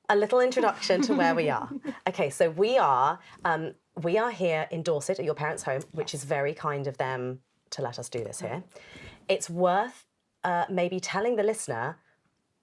a little introduction to where we are. Okay, so we are here in Dorset at your parents' home, which is very kind of them to let us do this here. It's worth maybe telling the listener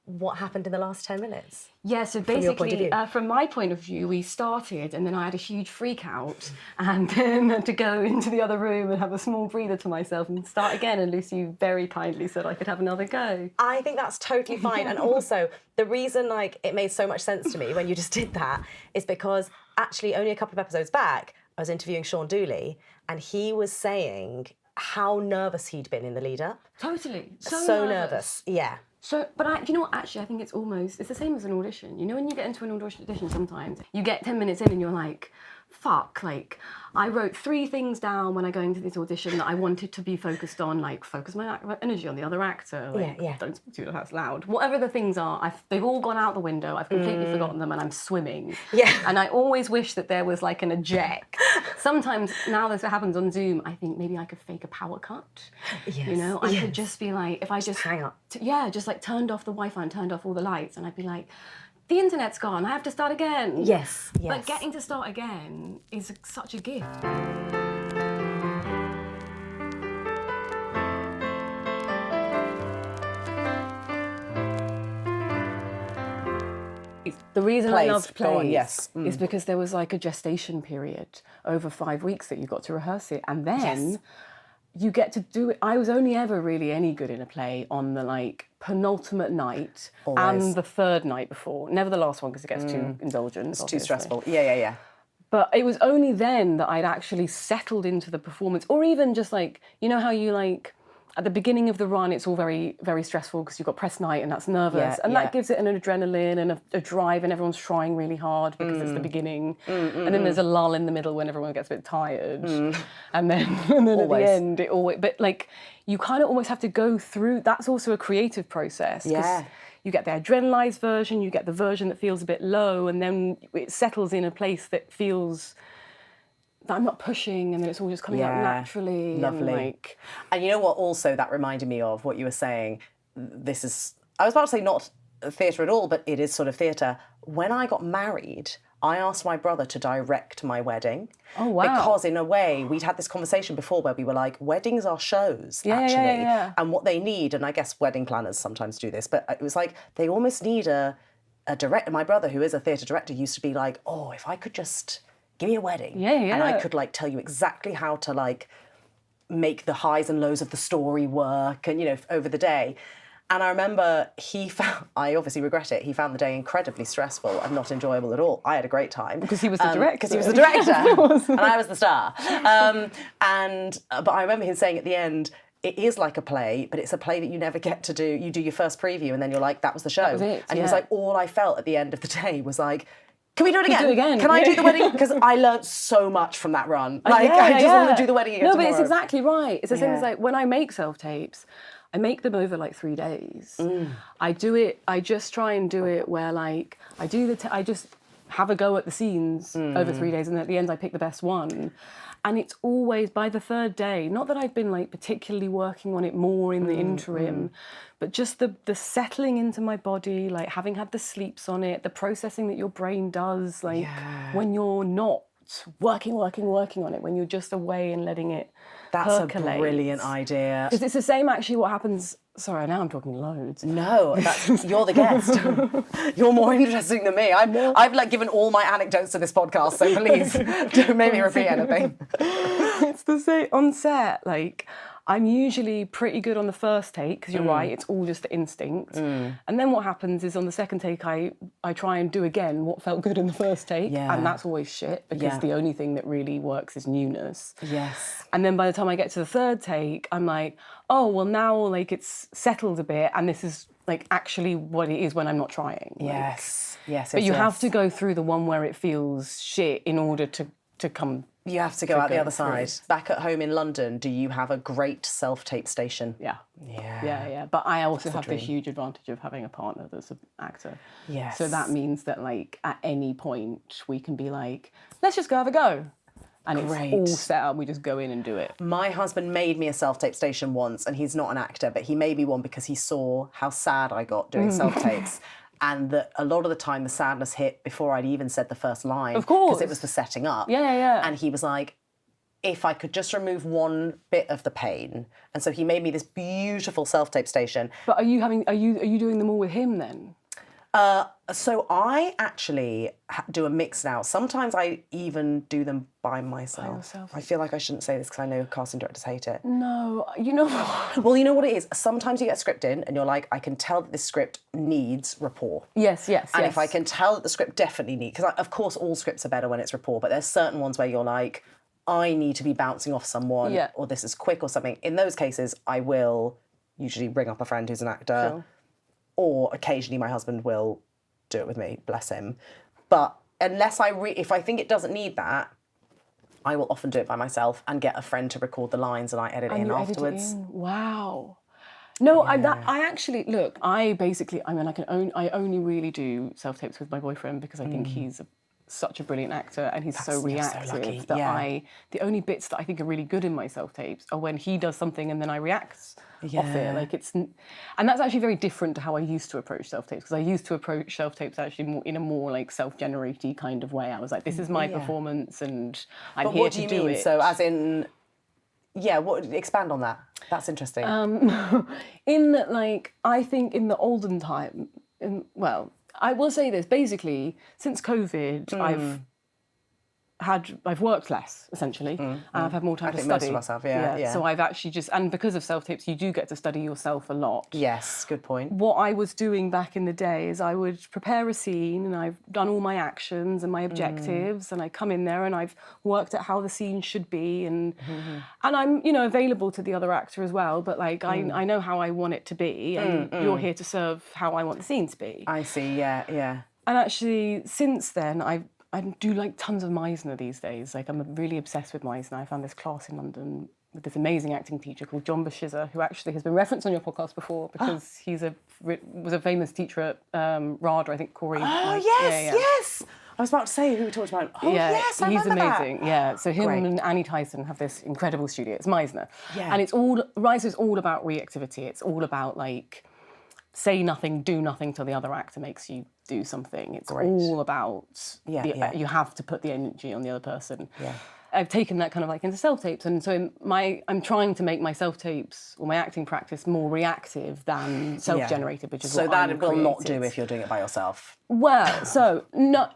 what happened in the last 10 minutes. Yeah, so basically, from my point of view, we started and then I had a huge freak out and then had to go into the other room and have a small breather to myself and start again. And Lucy very kindly said I could have another go. I think that's totally fine. And also, the reason it made so much sense to me when you just did that is because actually only a couple of episodes back, I was interviewing Sean Dooley and he was saying how nervous he'd been in the lead up. Totally. So nervous. Yeah. So, but you know what, actually, I think it's the same as an audition. You know, when you get into an audition sometimes, you get 10 minutes in and you're like, fuck, like, I wrote 3 things down when I go into this audition that I wanted to be focused on, like, focus my energy on the other actor, like, don't speak to that's loud. Whatever the things are, they've all gone out the window, I've completely forgotten them and I'm swimming. Yeah. And I always wish that there was, like, an eject. Sometimes, now this happens on Zoom, I think maybe I could fake a power cut. Yes. You know, I could just be like, if I just hang up. Just like turned off the Wi-Fi and turned off all the lights and I'd be like, the internet's gone, I have to start again. Yes. But getting to start again is such a gift. The reason I loved plays is because there was like a gestation period over 5 weeks that you got to rehearse it. And then you get to do it. I was only ever really any good in a play on the like penultimate night and the third night before. Never the last one because it gets too indulgent. It's too stressful. Yeah. But it was only then that I'd actually settled into the performance, or even just like, you know how you like, at the beginning of the run, it's all very, very stressful because you've got press night and that's nervous. That gives it an adrenaline and a drive and everyone's trying really hard because it's the beginning. And then there's a lull in the middle when everyone gets a bit tired. And then at the end, it always... But like, you kind of almost have to go through... That's also a creative process. Yeah. You get the adrenalized version, you get the version that feels a bit low, and then it settles in a place that feels... that I'm not pushing, and then it's all just coming out naturally. Lovely. And you know what also that reminded me of, what you were saying, this is, I was about to say not theatre at all, but it is sort of theatre. When I got married, I asked my brother to direct my wedding. Oh, wow. Because in a way, we'd had this conversation before where we were like, weddings are shows, actually. And what they need, and I guess wedding planners sometimes do this, but it was like, they almost need a director. My brother, who is a theatre director, used to be like, oh, if I could just... give me a wedding. And I could like tell you exactly how to like make the highs and lows of the story work and, you know, over the day. And I remember I obviously regret it, he found the day incredibly stressful and not enjoyable at all. I had a great time. Because he was the director. Because he was the director. And I was the star. But I remember him saying at the end, it is like a play, but it's a play that you never get to do. You do your first preview and then you're like, that was the show. That was it, and he was like, all I felt at the end of the day was like, can we do it again? Do it again. Can I do the wedding? Because I learned so much from that run. Like, I just want to do the wedding again tomorrow. But it's exactly right. It's the same as like when I make self-tapes, I make them over like 3 days. I just try and do it where like, I just have a go at the scenes over 3 days and at the end I pick the best one. And it's always by the third day, not that I've been like particularly working on it more in the interim, but just the settling into my body, like having had the sleeps on it, the processing that your brain does, like when you're not working on it, when you're just away and letting it percolate. A brilliant idea. Because it's the same actually what happens... Sorry, now I'm talking loads. No, you're the guest. You're more interesting than me. I've like given all my anecdotes to this podcast, so please don't make me repeat anything. It's the same on set. Like, I'm usually pretty good on the first take, because you're right, it's all just the instinct. And then what happens is on the second take, I try and do again what felt good in the first take, and that's always shit, because the only thing that really works is newness. Yes. And then by the time I get to the third take, I'm like, oh, well now like it's settled a bit, and this is like actually what it is when I'm not trying. Yes. But you have to go through the one where it feels shit in order to come... You have to go out the other side. Back at home in London, do you have a great self-tape station? Yeah. But I also have the huge advantage of having a partner that's an actor. Yes. So that means that, like, at any point, we can be like, let's just go have a go. And it's all set up, we just go in and do it. My husband made me a self-tape station once, and he's not an actor, but he made me one because he saw how sad I got doing self-tapes. and that a lot of the time the sadness hit before I'd even said the first line. Of course. Because it was the setting up. Yeah. And he was like, if I could just remove one bit of the pain. And so he made me this beautiful self-tape station. But are you doing them all with him then? So I actually do a mix now. Sometimes I even do them by myself. I feel like I shouldn't say this because I know casting directors hate it. No, you know what? Well, you know what it is? Sometimes you get a script in and you're like, I can tell that this script needs rapport. Yes. And if I can tell that the script definitely needs... Because, of course, all scripts are better when it's rapport, but there's certain ones where you're like, I need to be bouncing off someone, or this is quick or something. In those cases, I will usually ring up a friend who's an actor, Sure. or occasionally my husband will do it with me, bless him. But unless if I think it doesn't need that, I will often do it by myself and get a friend to record the lines and I edit it in afterwards. Wow. No, I actually look. I only really do self tapes with my boyfriend because I think he's such a brilliant actor and he's so reactive that the only bits that I think are really good in my self tapes are when he does something and then I react off it. And that's actually very different to how I used to approach self tapes, because I used to approach self tapes actually in a more like self-generating kind of way. I was like, this is my performance and I'm here to do it. So as in, expand on that. That's interesting. In that, like, I think in the olden time, I will say this, basically, since COVID, I've worked less, essentially, and I've had more time to study. Most of myself, yeah. So I've actually and because of self-tapes, you do get to study yourself a lot. Yes, good point. What I was doing back in the day is I would prepare a scene and I've done all my actions and my objectives and I come in there and I've worked out how the scene should be and I'm, available to the other actor as well, but like I know how I want it to be and you're here to serve how I want the scene to be. I see, yeah. And actually, since then, I do like tons of Meisner these days. Like, I'm really obsessed with Meisner. I found this class in London with this amazing acting teacher called John Bashiza, who actually has been referenced on your podcast before because he's was a famous teacher at RADA, I think, Corey. Oh, yes. I was about to say who we talked about. Oh, yes, I remember that. He's amazing, yeah. So him and Annie Tyson have this incredible studio. It's Meisner. Yeah. And Meisner's all about reactivity. It's all about, like, say nothing, do nothing till the other actor makes you do something. It's all about you have to put the energy on the other person. Yeah. I've taken that kind of like into self-tapes, and so I'm trying to make my self-tapes or my acting practice more reactive than self-generated, which is what that will not do if you're doing it by yourself. Well, so no,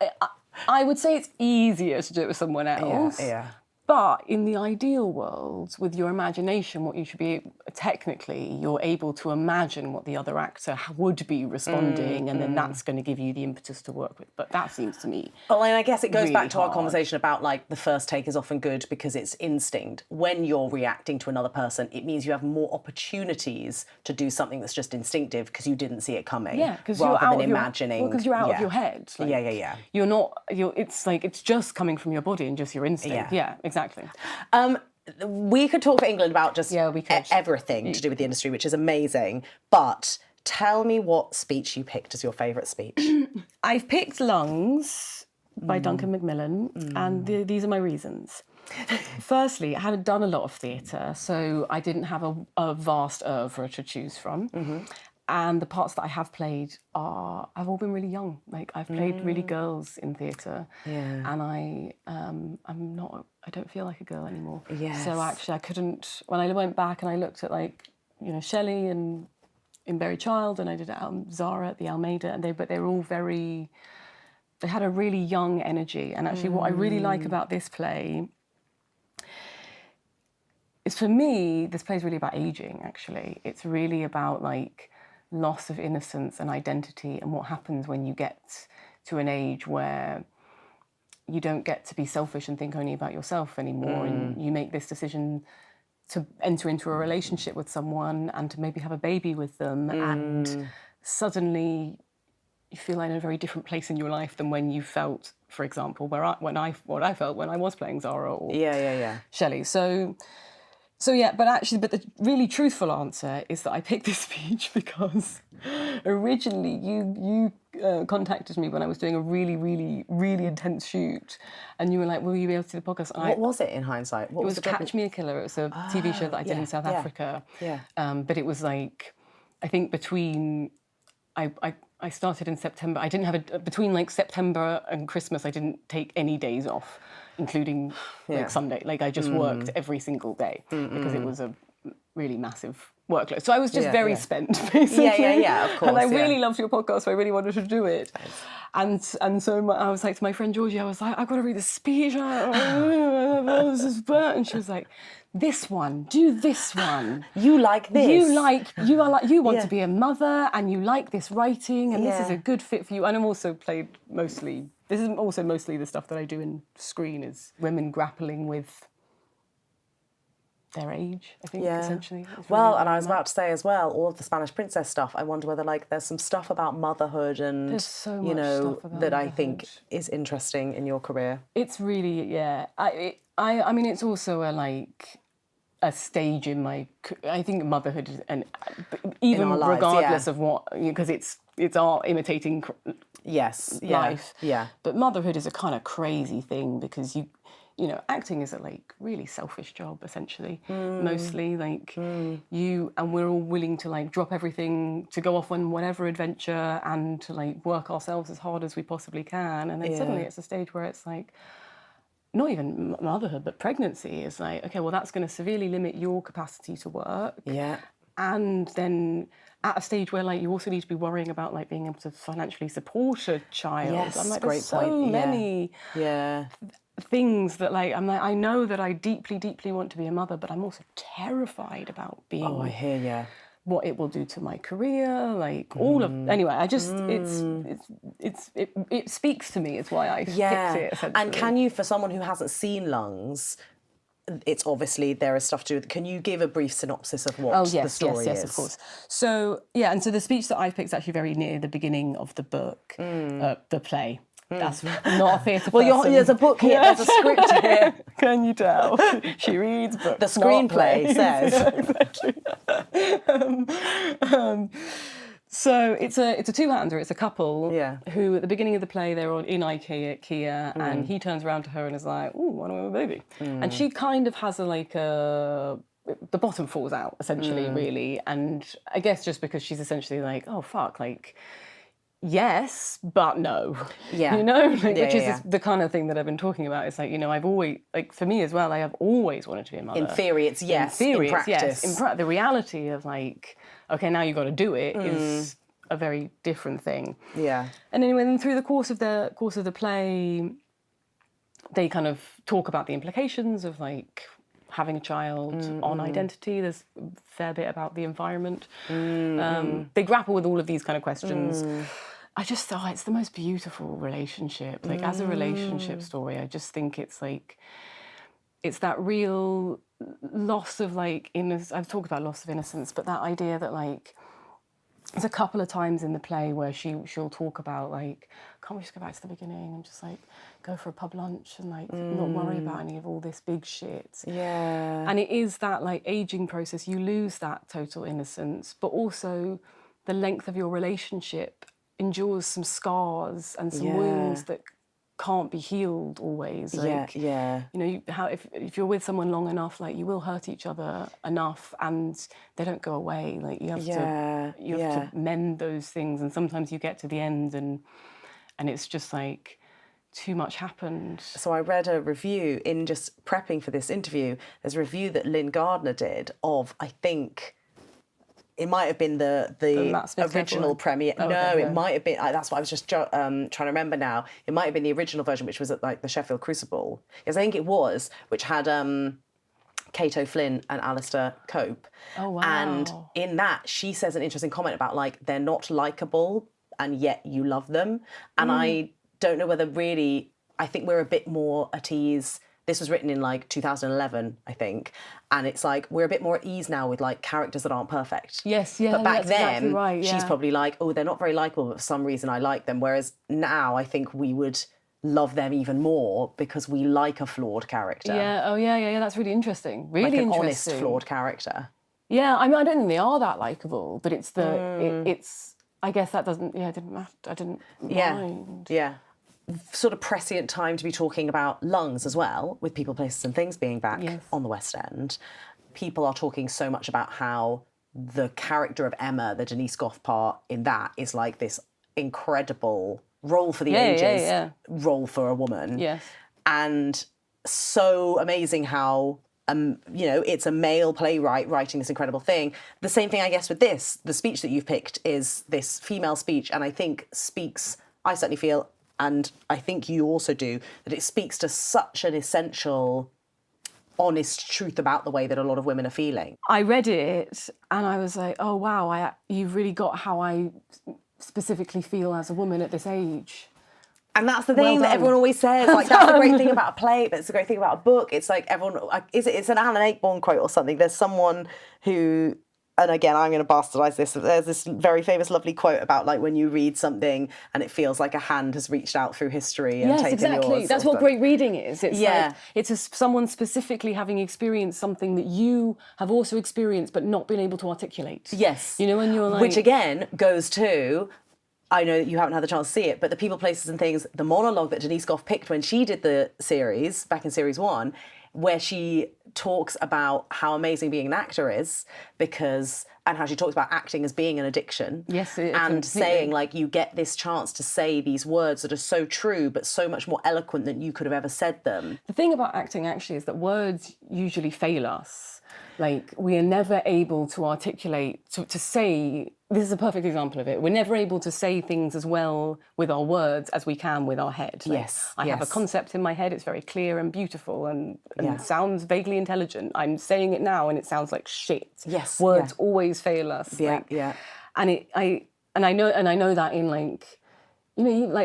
I would say it's easier to do it with someone else. Yeah. But in the ideal world, with your imagination, what you should be, technically, you're able to imagine what the other actor would be responding, and then that's going to give you the impetus to work with. But that seems to me Well, and I guess it goes really back to our hard. conversation about, like, the first take is often good because it's instinct. When you're reacting to another person, it means you have more opportunities to do something that's just instinctive because you didn't see it coming. Yeah, because rather you're out than of imagining. because you're out of your head. Like, yeah. You're not. It's just coming from your body and just your instinct. Yeah, exactly. We could talk for England about just we could. everything to do with the industry, which is amazing. But tell me what speech you picked as your favourite speech. I've picked Lungs by Duncan Macmillan, and these are my reasons. Firstly, I hadn't done a lot of theatre, so I didn't have a vast oeuvre to choose from. And the parts that I have played have all been really young. Like, I've played really girls in theatre, and I don't feel like a girl anymore. Yes. So actually, I couldn't. When I went back and I looked at, like, Shelley and in Berry Child, and I did Zara at the Almeida, and they were all very. They had a really young energy, and actually, what I really like about this play is, for me, this play is really about aging. Actually, it's really about, like, loss of innocence and identity, and what happens when you get to an age where you don't get to be selfish and think only about yourself anymore, and you make this decision to enter into a relationship with someone and to maybe have a baby with them, and suddenly you feel in a very different place in your life than when you felt, for example, what I felt when I was playing Zara or Shelley. So yeah, but the really truthful answer is that I picked this speech because originally you contacted me when I was doing a really, really, really intense shoot, and you were like, will you be able to do the podcast? And what was it in hindsight? What it was Catch Me a Killer. It was a TV show that I did in South Africa. Yeah. But it was like, I think between... I started in September. I didn't have between like September and Christmas, I didn't take any days off, including like Sunday. Like I just worked every single day because it was a really massive workload. So I was just very spent, basically. Yeah, of course. And I really loved your podcast, so I really wanted to do it. And so I was like to my friend Georgie, I was like, I've got to read the speech. This is burnt. And she was like, this one, do this one. You like this. You want to be a mother and you like this writing and this is a good fit for you. And I'm also this is also mostly the stuff that I do in screen is women grappling with their age, I think, essentially. Well, and I was about to say as well, all of the Spanish princess stuff, I wonder whether like there's some stuff about motherhood and, there's so much stuff about that motherhood. I think is interesting in your career. It's really, I mean, it's also a stage in my, I think motherhood is, and even our lives, regardless of what, because it's art imitating life. Yeah. But motherhood is a kind of crazy thing because you know, acting is a really selfish job essentially, mostly you, and we're all willing to drop everything to go off on whatever adventure and to work ourselves as hard as we possibly can. And then suddenly it's a stage where it's not even motherhood, but pregnancy is okay, well, that's going to severely limit your capacity to work. Yeah. And then at a stage where you also need to be worrying about being able to financially support a child. Yes, I'm great there's so point. many things that I know that I deeply, deeply want to be a mother, but I'm also terrified about being. Oh, I hear you. What it will do to my career, all of. Anyway, I just it speaks to me. It's why I picked it. Essentially. And can you, for someone who hasn't seen Lungs, it's obviously there is stuff to do with. Can you give a brief synopsis of what the story is? Yes, of course. So and so the speech that I picked is actually very near the beginning of the book, the play. That's not a theatre person. There's a book here, there's a script here. Can you tell? She reads books. The screenplay says. Exactly. So it's a two-hander. It's a couple who, at the beginning of the play, they're in IKEA, and he turns around to her and is like, "Ooh, why don't we have a baby?" And she kind of has the bottom falls out, essentially, really. And I guess just because she's essentially "Oh, fuck," yes, but no. Yeah. You know? Which is the kind of thing that I've been talking about. It's I've always, for me as well, I have always wanted to be a mother. In theory, it's yes. In theory, in practice. it's yes. The reality of okay, now you've got to do it is a very different thing. Yeah. And anyway, then through the course of the play, they kind of talk about the implications of having a child on identity. There's a fair bit about the environment. They grapple with all of these kind of questions. I just thought it's the most beautiful relationship. As a relationship story, I just think it's it's that real loss of innocence. I've talked about loss of innocence, but that idea that there's a couple of times in the play where she'll talk about can't we just go back to the beginning and just go for a pub lunch and not worry about any of all this big shit. Yeah. And it is that aging process. You lose that total innocence, but also the length of your relationship endures some scars and some wounds that can't be healed always. You know, if you're with someone long enough, you will hurt each other enough, and they don't go away. You have to mend those things, and sometimes you get to the end, and it's just too much happened. So I read a review in just prepping for this interview. There's a review that Lynn Gardner did of, I think, it might have been the original premiere. It might have been. That's what I was just trying to remember now. It might have been the original version, which was at the Sheffield Crucible. Yes, I think it was, which had Kate O'Flynn and Alistair Cope. Oh wow! And in that, she says an interesting comment about they're not likeable, and yet you love them. And I don't know whether really. I think we're a bit more at ease. This was written in 2011, I think, and it's we're a bit more at ease now with characters that aren't perfect. Yes, yeah. But back that's then, exactly right, she's probably oh, they're not very likable, but for some reason I like them. Whereas now, I think we would love them even more because we like a flawed character. Yeah. Oh, yeah. That's really interesting. Really an interesting. honest, flawed character. Yeah. I mean, I don't think they are that likable, but it's it's. I guess that doesn't. Yeah, it didn't matter. I didn't mind. Yeah. Sort of prescient time to be talking about Lungs as well, with People, Places and Things being back on the West End. People are talking so much about how the character of Emma, the Denise Gough part in that, is this incredible role for the ages, role for a woman. Yes. And so amazing how, it's a male playwright writing this incredible thing. The same thing, I guess, with this. The speech that you've picked is this female speech, and I think I certainly feel, and I think you also do, that it speaks to such an essential, honest truth about the way that a lot of women are feeling. I read it and I was like, oh wow, you've really got how I specifically feel as a woman at this age. And that's the thing that everyone always says. Like, that's the great thing about a play, but it's the great thing about a book. It's like it's an Alan Ayckbourn quote or something. There's someone who, and again, I'm going to bastardise this. There's this very famous, lovely quote about like when you read something and it feels like a hand has reached out through history and taken exactly. yours. That's what great reading is. It's like, someone specifically having experienced something that you have also experienced but not been able to articulate. Yes. You know, and you're like... Which again goes to... I know that you haven't had the chance to see it, but the people, places and things, the monologue that Denise Gough picked when she did the series, back in series 1, where she talks about how amazing being an actor is, and how she talks about acting as being an addiction. Yes, and saying, like, you get this chance to say these words that are so true, but so much more eloquent than you could have ever said them. The thing about acting, actually, is that words usually fail us. Like, we are never able to articulate, to say... This is a perfect example of it. We're never able to say things as well with our words as we can with our head. Like, I have a concept in my head, it's very clear and beautiful and sounds vaguely intelligent. I'm saying it now and it sounds like shit. Yes. Words always fail us. And I know that in like,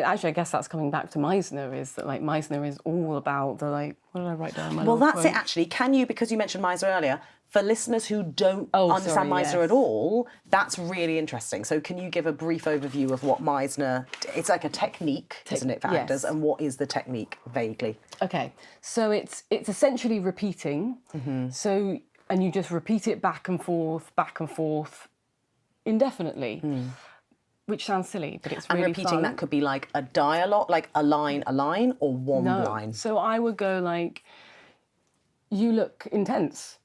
actually, I guess that's coming back to Meisner, is that like Meisner is all about the like, what did I write down? Well, that's it actually. Can you, because you mentioned Meisner earlier, for listeners who don't understand Meisner at all, that's really interesting. So can you give a brief overview of what Meisner... It's like a technique, isn't it, for actors? And what is the technique, vaguely? Okay, so it's essentially repeating. So, and you just repeat it back and forth, indefinitely. Which sounds silly, but it's really And repeating fun. that could be like a dialogue, like a line, or one line? So I would go like, you look intense.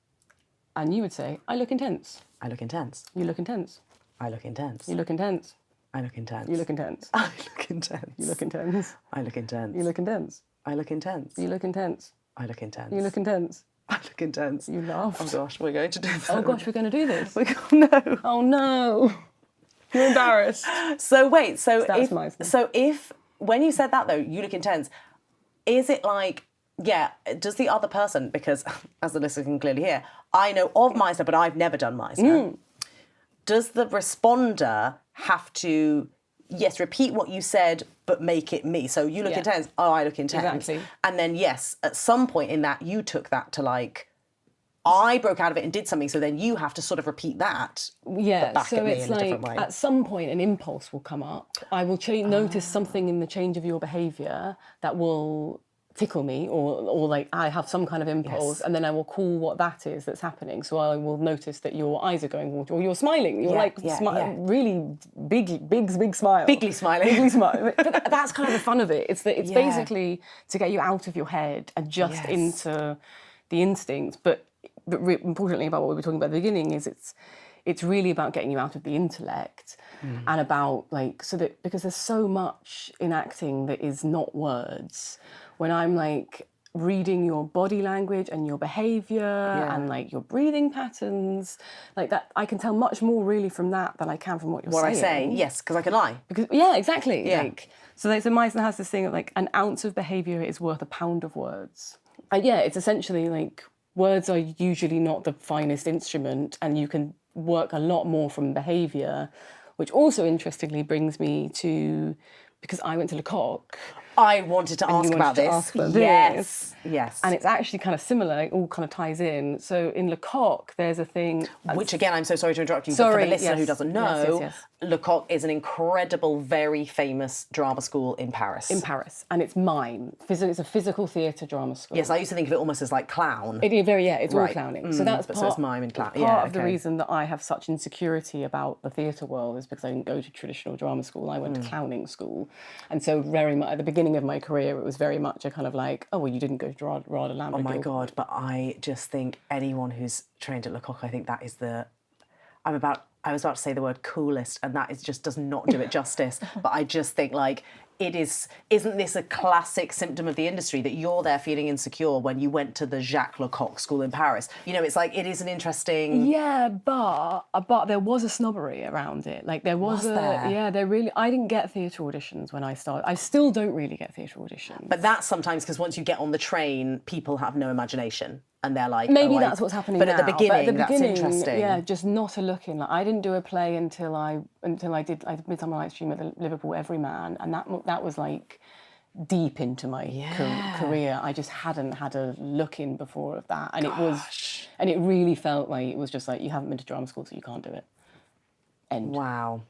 And you would say, I look intense. I look intense. You look intense. I look intense. You look intense. I look intense. You look intense. I look intense. You look intense. I look intense. You look intense. I look intense. You look intense. I look intense. You look intense. I look intense. You laughed. Oh gosh, we're going to do this. Oh gosh, we're going to do this. No. Oh no. You're embarrassed. So wait, if when you said that though, you look intense, is it like, does the other person, because as the listener can clearly hear, I know of Meisner, but I've never done Meisner. Does the responder have to, repeat what you said, but make it me? So you look intense, oh, I look intense. Exactly. And then, at some point in that, you took that to like, I broke out of it and did something, so then you have to sort of repeat that. Yeah, back so at me it's in a different like way. At some point an impulse will come up. I will notice something in the change of your behaviour that will tickle me, or like I have some kind of impulse, and then I will call what that is that's happening. So I will notice that your eyes are going water, or you're smiling. You're really big smile. Bigly smiling. Bigly smile. But that's kind of the fun of it. It's basically to get you out of your head and just into the instinct. But importantly, about what we were talking about at the beginning, is it's really about getting you out of the intellect and about like, so that, because there's so much in acting that is not words. When I'm like reading your body language and your behaviour and like your breathing patterns, like that, I can tell much more really from that than I can from what you're saying. What I say, yes, because I can lie. Exactly. Yeah. So Meisner has this thing of like, an ounce of behaviour is worth a pound of words. It's essentially like, words are usually not the finest instrument, and you can work a lot more from behaviour, which also interestingly brings me to, because I went to Lecoq. I wanted to ask about this. Yes. And it's actually kind of similar, it all kind of ties in. So in Lecoq, there's a thing... Which again, I'm so sorry to interrupt you, but for the listener who doesn't know, Lecoq is an incredible, very famous drama school in Paris. And it's mime. It's a physical theatre drama school. Yes, I used to think of it almost as like clown. It's all clowning. So that's so it's mime and clown. Part of the reason that I have such insecurity about the theatre world is because I didn't go to traditional drama school. I went to clowning school. And so very much at the beginning of my career, it was very much a kind of like, oh, well, you didn't go to Rada Lambda. Oh my God, but I just think anyone who's trained at Lecoq, I think that is I was about to say the word coolest, and that just does not do it justice. But I just think like isn't this a classic symptom of the industry that you're there feeling insecure when you went to the Jacques Lecoq school in Paris? You know, it's like, it is an interesting... Yeah, but there was a snobbery around it. Like there was there? Yeah, there really, I didn't get theatre auditions when I started. I still don't really get theatre auditions. But that's sometimes because once you get on the train, people have no imagination. And they're like, maybe that's what's happening but now. At the beginning, that's interesting. Yeah, just not a look in. Like, I didn't do a play until I did Midsummer Night's Dream at the Liverpool Everyman, and that was like deep into my career. I just hadn't had a look in before of that, and it really felt like it was just like, you haven't been to drama school, so you can't do it. End. Wow.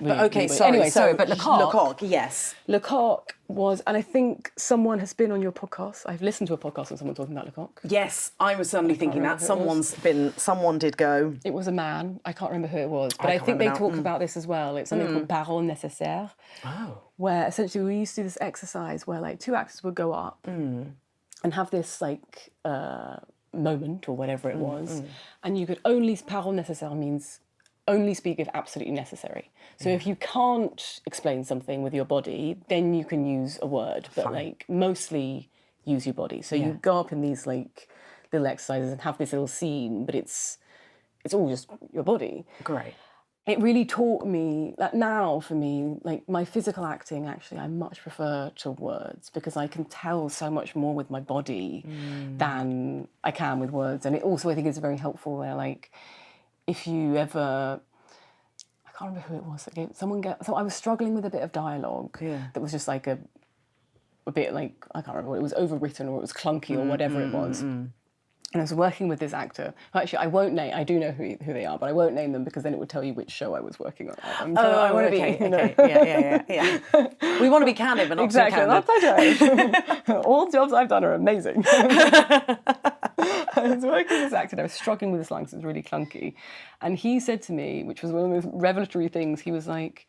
Really, but okay, really sorry. Anyway, so but Lecoq, yes. Lecoq was, and I think someone has been on your podcast. I've listened to a podcast with someone talking about Lecoq. Yes, I was suddenly thinking that someone did go. It was a man. I can't remember who it was, but I think they talk about this as well. It's something called parole nécessaire, where essentially we used to do this exercise where like two actors would go up and have this like moment or whatever it was, and you could only, parole nécessaire means only speak if absolutely necessary. So if you can't explain something with your body, then you can use a word, but like mostly use your body. So you go up in these like little exercises and have this little scene, but it's all just your body. Great. It really taught me that now for me, like my physical acting, actually, I much prefer to words because I can tell so much more with my body than I can with words. And it also, I think, is very helpful where like, if you ever, I can't remember who it was that gave, so I was struggling with a bit of dialogue that was just like a bit like, I can't remember, it was overwritten or it was clunky or whatever it was. And I was working with this actor, who actually I won't name, I do know who they are, but I won't name them because then it would tell you which show I was working on. I want to be, you know. Yeah. We want to be candid, but not too candid. Exactly, all jobs I've done are amazing. I was working with this actor and I was struggling with this line because it was really clunky. And he said to me, which was one of the most revelatory things, he was like,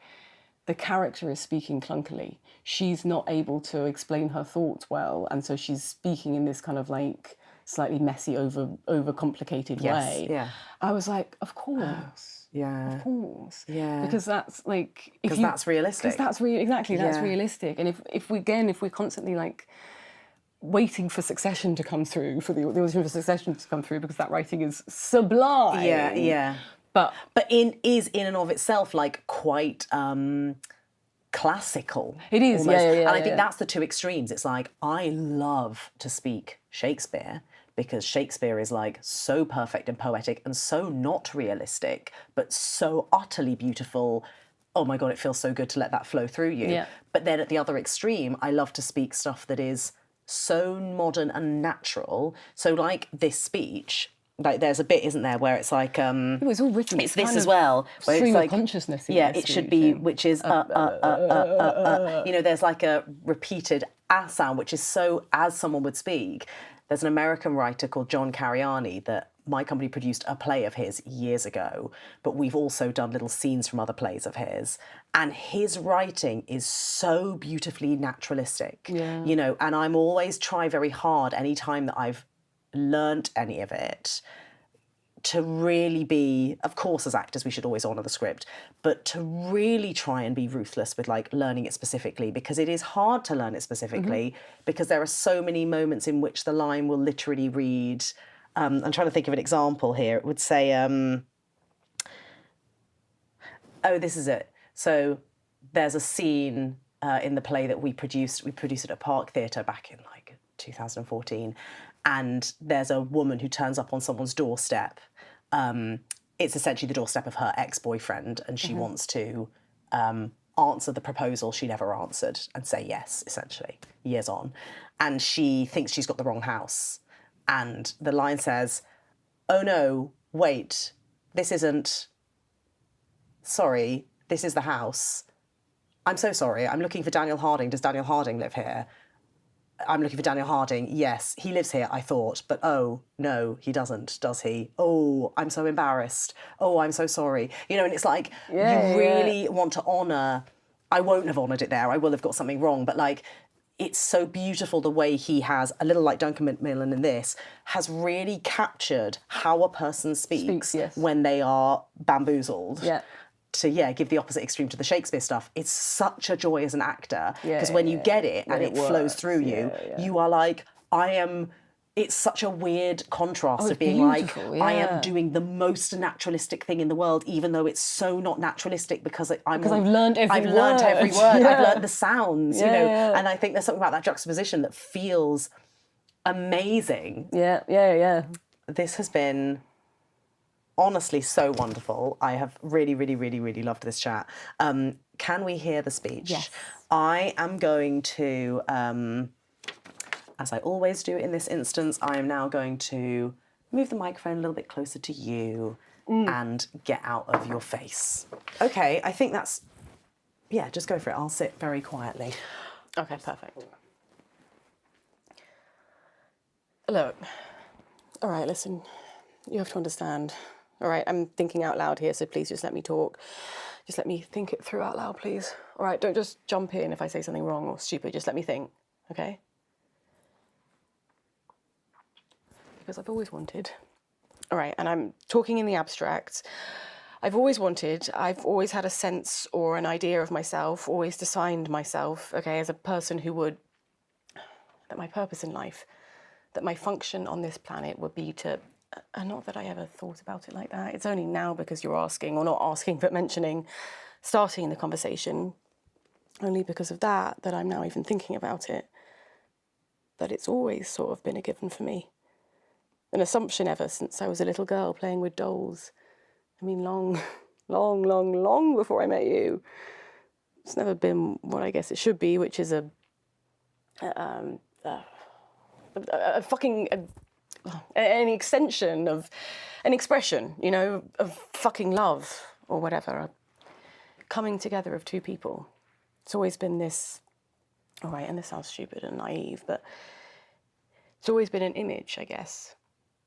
the character is speaking clunkily. She's not able to explain her thoughts well, and so she's speaking in this kind of like slightly messy, over-complicated way. Yeah. I was like, of course. Yeah. Of course. Yeah. Because that's like... Because that's realistic. Because that's that's realistic. And if we're constantly like waiting for Succession to come through, for the audition for Succession to come through, because that writing is sublime. Yeah. But is in and of itself like quite classical. It is, almost. yeah. And I think that's the two extremes. It's like, I love to speak Shakespeare because Shakespeare is like so perfect and poetic and so not realistic, but so utterly beautiful. Oh my God, it feels so good to let that flow through you. Yeah. But then at the other extreme, I love to speak stuff that is so modern and natural. So like this speech, like there's a bit, isn't there, where it's like it was all written. It's this as well, where stream it's like of consciousness. It should be, which is you know, there's like a repeated sound, which is so as someone would speak. There's an American writer called John Cariani that my company produced a play of his years ago, but we've also done little scenes from other plays of his. And his writing is so beautifully naturalistic, you know, and I'm always try very hard anytime that I've learnt any of it to really be, of course, as actors, we should always honour the script, but to really try and be ruthless with like learning it specifically, because it is hard to learn it specifically because there are so many moments in which the line will literally read, I'm trying to think of an example here. It would say, this is it. So there's a scene in the play that we produced it at Park Theatre back in like 2014. And there's a woman who turns up on someone's doorstep. It's essentially the doorstep of her ex-boyfriend, and she wants to answer the proposal she never answered and say yes, essentially, years on. And she thinks she's got the wrong house. And the line says, oh no, wait, this isn't, sorry, this is the house. I'm so sorry, I'm looking for Daniel Harding. Does Daniel Harding live here? I'm looking for Daniel Harding. Yes, he lives here, I thought. But oh, no, he doesn't, does he? Oh, I'm so embarrassed. Oh, I'm so sorry. You know, and it's like, you really want to honour... I won't have honoured it there. I will have got something wrong. But like, it's so beautiful the way he has, a little like Duncan Macmillan in this, has really captured how a person speaks yes. when they are bamboozled. Yeah. To give the opposite extreme to the Shakespeare stuff. It's such a joy as an actor, because when you get it and it flows through you, you are like, it's such a weird contrast of being like, I am doing the most naturalistic thing in the world, even though it's so not naturalistic because I've learned every word. I've learned the sounds, and I think there's something about that juxtaposition that feels amazing. Yeah. This has been honestly so wonderful. I have really, really, really, really loved this chat. Can we hear the speech? Yes. I am going to, as I always do in this instance, I am now going to move the microphone a little bit closer to you and get out of your face. Okay, I think that's, just go for it. I'll sit very quietly. Okay, perfect. Look, all right, listen, you have to understand. All right, I'm thinking out loud here, so please just let me talk. Just let me think it through out loud, please. All right, don't just jump in if I say something wrong or stupid. Just let me think, okay? Because I've always wanted. All right, and I'm talking in the abstract. I've always had a sense or an idea of myself, always defined myself, okay, as a person who would, that my purpose in life, that my function on this planet would be to, and not that I ever thought about it like that. It's only now because you're asking, or not asking, but mentioning, starting the conversation, only because of that I'm now even thinking about it, that it's always sort of been a given for me. An assumption ever since I was a little girl playing with dolls. I mean, long before I met you. It's never been what I guess it should be, which is an extension of an expression, of fucking love or whatever, a coming together of two people. It's always been this, all right, and this sounds stupid and naive, but it's always been an image, I guess,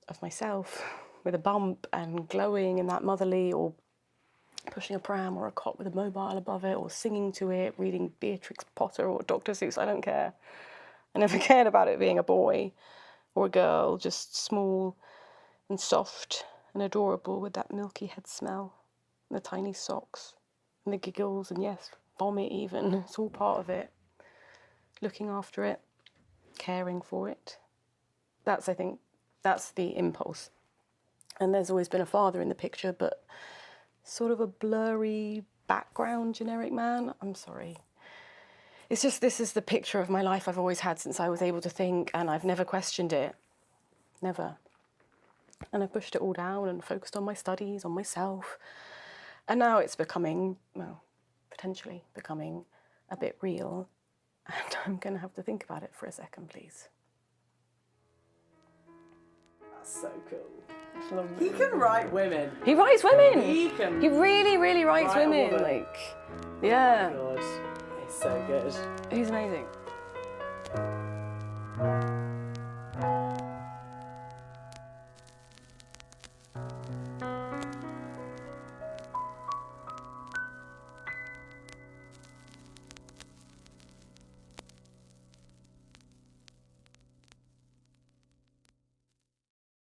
of myself with a bump and glowing in that motherly, or pushing a pram or a cot with a mobile above it, or singing to it, reading Beatrix Potter or Dr. Seuss, I don't care. I never cared about it being a boy or a girl, just small and soft and adorable with that milky head smell and the tiny socks and the giggles and yes, vomit even. It's all part of it. Looking after it, caring for it. I think that's the impulse. And there's always been a father in the picture, but sort of a blurry background generic man. I'm sorry. It's just, this is the picture of my life I've always had since I was able to think, and I've never questioned it. Never. And I pushed it all down and focused on my studies, on myself. And now it's becoming, well, potentially becoming a bit real. And I'm going to have to think about it for a second, please. That's so cool. He can write women. He writes women. He really, really writes women. Like, yeah. Oh my God. He's so good. He's amazing.